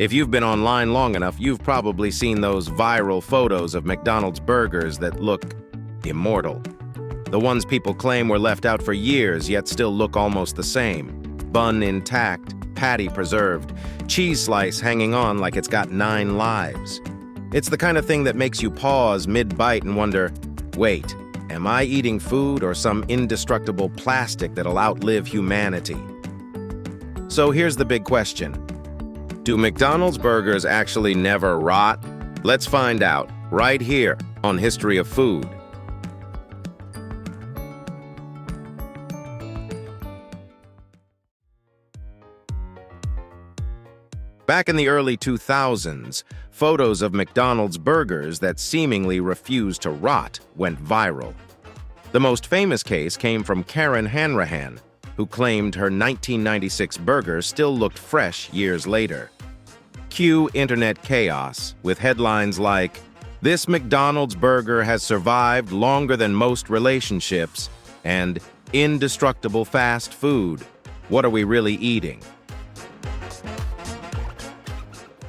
If you've been online long enough, you've probably seen those viral photos of McDonald's burgers that look immortal. The ones people claim were left out for years yet still look almost the same. Bun intact, patty preserved, cheese slice hanging on like it's got 9 lives. It's the kind of thing that makes you pause mid-bite and wonder, wait, am I eating food or some indestructible plastic that'll outlive humanity? So here's the big question. Do McDonald's burgers actually never rot? Let's find out, right here on History of Food. Back in the early 2000s, photos of McDonald's burgers that seemingly refused to rot went viral. The most famous case came from Karen Hanrahan, who claimed her 1996 burger still looked fresh years later. Cue internet chaos with headlines like, "This McDonald's burger has survived longer than most relationships," and "Indestructible fast food. What are we really eating?"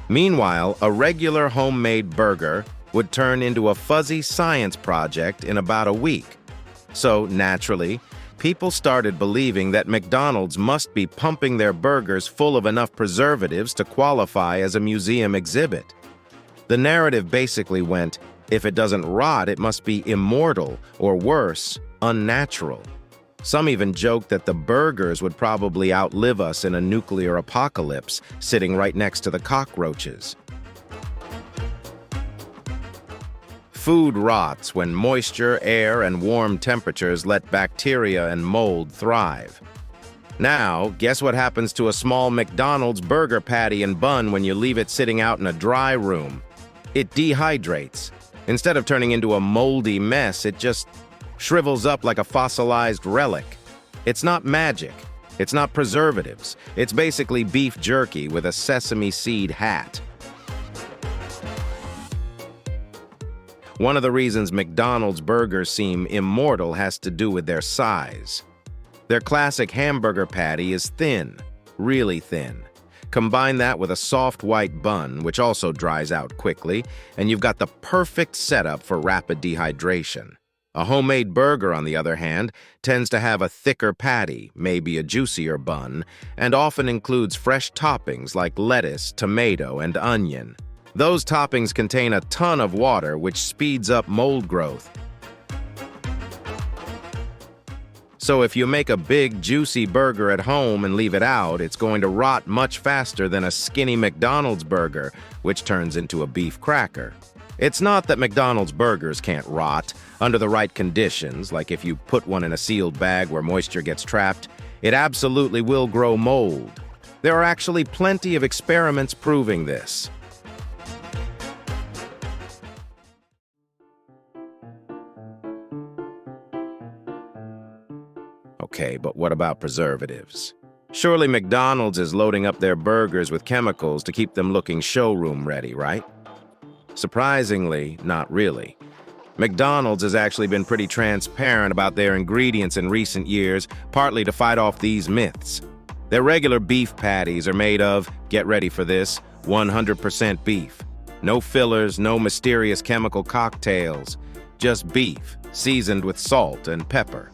Meanwhile, a regular homemade burger would turn into a fuzzy science project in about a week. So, naturally, people started believing that McDonald's must be pumping their burgers full of enough preservatives to qualify as a museum exhibit. The narrative basically went, if it doesn't rot, it must be immortal, or worse, unnatural. Some even joked that the burgers would probably outlive us in a nuclear apocalypse, sitting right next to the cockroaches. Food rots when moisture, air, and warm temperatures let bacteria and mold thrive. Now, guess what happens to a small McDonald's burger patty and bun when you leave it sitting out in a dry room? It dehydrates. Instead of turning into a moldy mess, it just shrivels up like a fossilized relic. It's not magic. It's not preservatives. It's basically beef jerky with a sesame seed hat. One of the reasons McDonald's burgers seem immortal has to do with their size. Their classic hamburger patty is thin, really thin. Combine that with a soft white bun, which also dries out quickly, and you've got the perfect setup for rapid dehydration. A homemade burger, on the other hand, tends to have a thicker patty, maybe a juicier bun, and often includes fresh toppings like lettuce, tomato, and onion. Those toppings contain a ton of water, which speeds up mold growth. So if you make a big, juicy burger at home and leave it out, it's going to rot much faster than a skinny McDonald's burger, which turns into a beef cracker. It's not that McDonald's burgers can't rot under the right conditions, like if you put one in a sealed bag where moisture gets trapped. It absolutely will grow mold. There are actually plenty of experiments proving this. Okay, but what about preservatives? Surely McDonald's is loading up their burgers with chemicals to keep them looking showroom ready, right? Surprisingly, not really. McDonald's has actually been pretty transparent about their ingredients in recent years, partly to fight off these myths. Their regular beef patties are made of, get ready for this, 100% beef. No fillers, no mysterious chemical cocktails, just beef, seasoned with salt and pepper.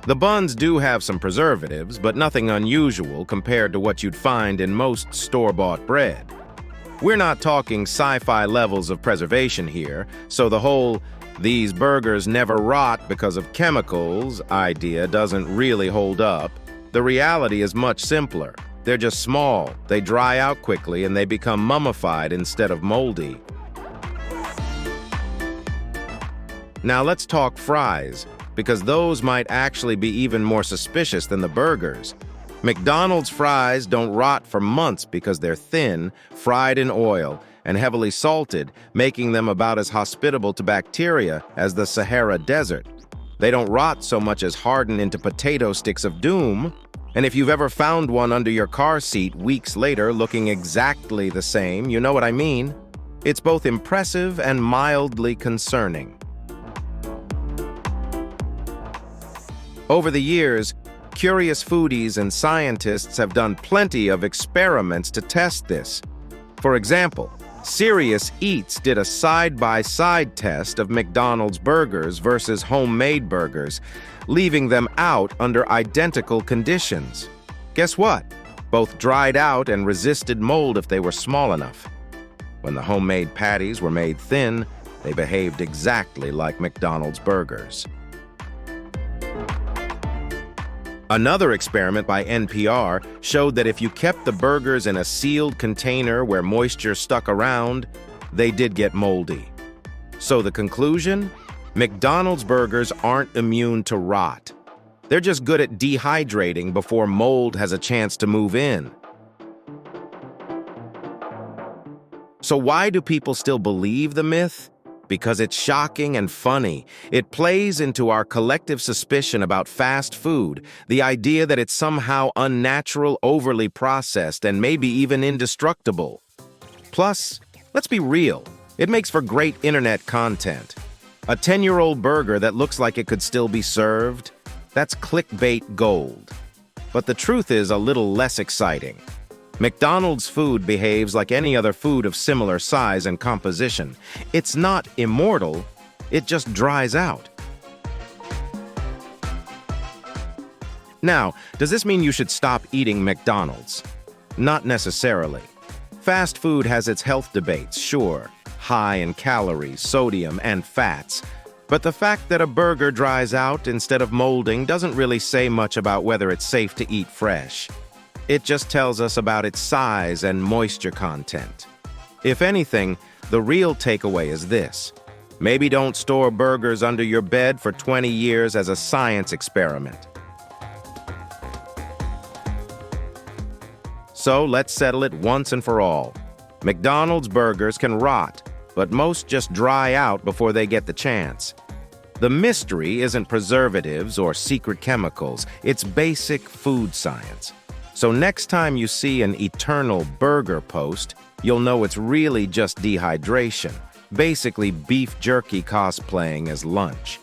The buns do have some preservatives, but nothing unusual compared to what you'd find in most store-bought bread. We're not talking sci-fi levels of preservation here, so the whole "these burgers never rot because of chemicals" idea doesn't really hold up. The reality is much simpler. They're just small, they dry out quickly, and they become mummified instead of moldy. Now let's talk fries, because those might actually be even more suspicious than the burgers. McDonald's fries don't rot for months because they're thin, fried in oil, and heavily salted, making them about as hospitable to bacteria as the Sahara Desert. They don't rot so much as harden into potato sticks of doom. And if you've ever found one under your car seat weeks later looking exactly the same, you know what I mean. It's both impressive and mildly concerning. Over the years, Curious foodies and scientists have done plenty of experiments to test this. For example, Serious Eats did a side-by-side test of McDonald's burgers versus homemade burgers, leaving them out under identical conditions. Guess what? Both dried out and resisted mold if they were small enough. When the homemade patties were made thin, they behaved exactly like McDonald's burgers. Another experiment by NPR showed that if you kept the burgers in a sealed container where moisture stuck around, they did get moldy. So the conclusion? McDonald's burgers aren't immune to rot. They're just good at dehydrating before mold has a chance to move in. So why do people still believe the myth? Because it's shocking and funny. It plays into our collective suspicion about fast food, the idea that it's somehow unnatural, overly processed, and maybe even indestructible. Plus, let's be real, it makes for great internet content. A 10-year-old burger that looks like it could still be served? That's clickbait gold. But the truth is a little less exciting. McDonald's food behaves like any other food of similar size and composition. It's not immortal, it just dries out. Now, does this mean you should stop eating McDonald's? Not necessarily. Fast food has its health debates, sure, high in calories, sodium, and fats. But the fact that a burger dries out instead of molding doesn't really say much about whether it's safe to eat fresh. It just tells us about its size and moisture content. If anything, the real takeaway is this. Maybe don't store burgers under your bed for 20 years as a science experiment. So let's settle it once and for all. McDonald's burgers can rot, but most just dry out before they get the chance. The mystery isn't preservatives or secret chemicals, it's basic food science. So next time you see an eternal burger post, you'll know it's really just dehydration, basically beef jerky cosplaying as lunch.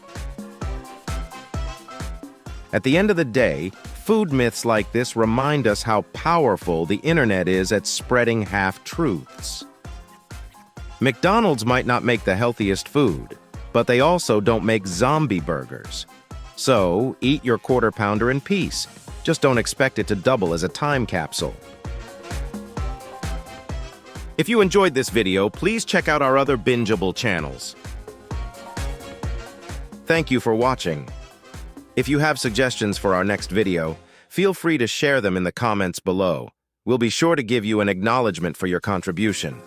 At the end of the day, food myths like this remind us how powerful the internet is at spreading half-truths. McDonald's might not make the healthiest food, but they also don't make zombie burgers. So eat your quarter pounder in peace. Just don't expect it to double as a time capsule. If you enjoyed this video, please check out our other bingeable channels. Thank you for watching. If you have suggestions for our next video, feel free to share them in the comments below. We'll be sure to give you an acknowledgement for your contribution.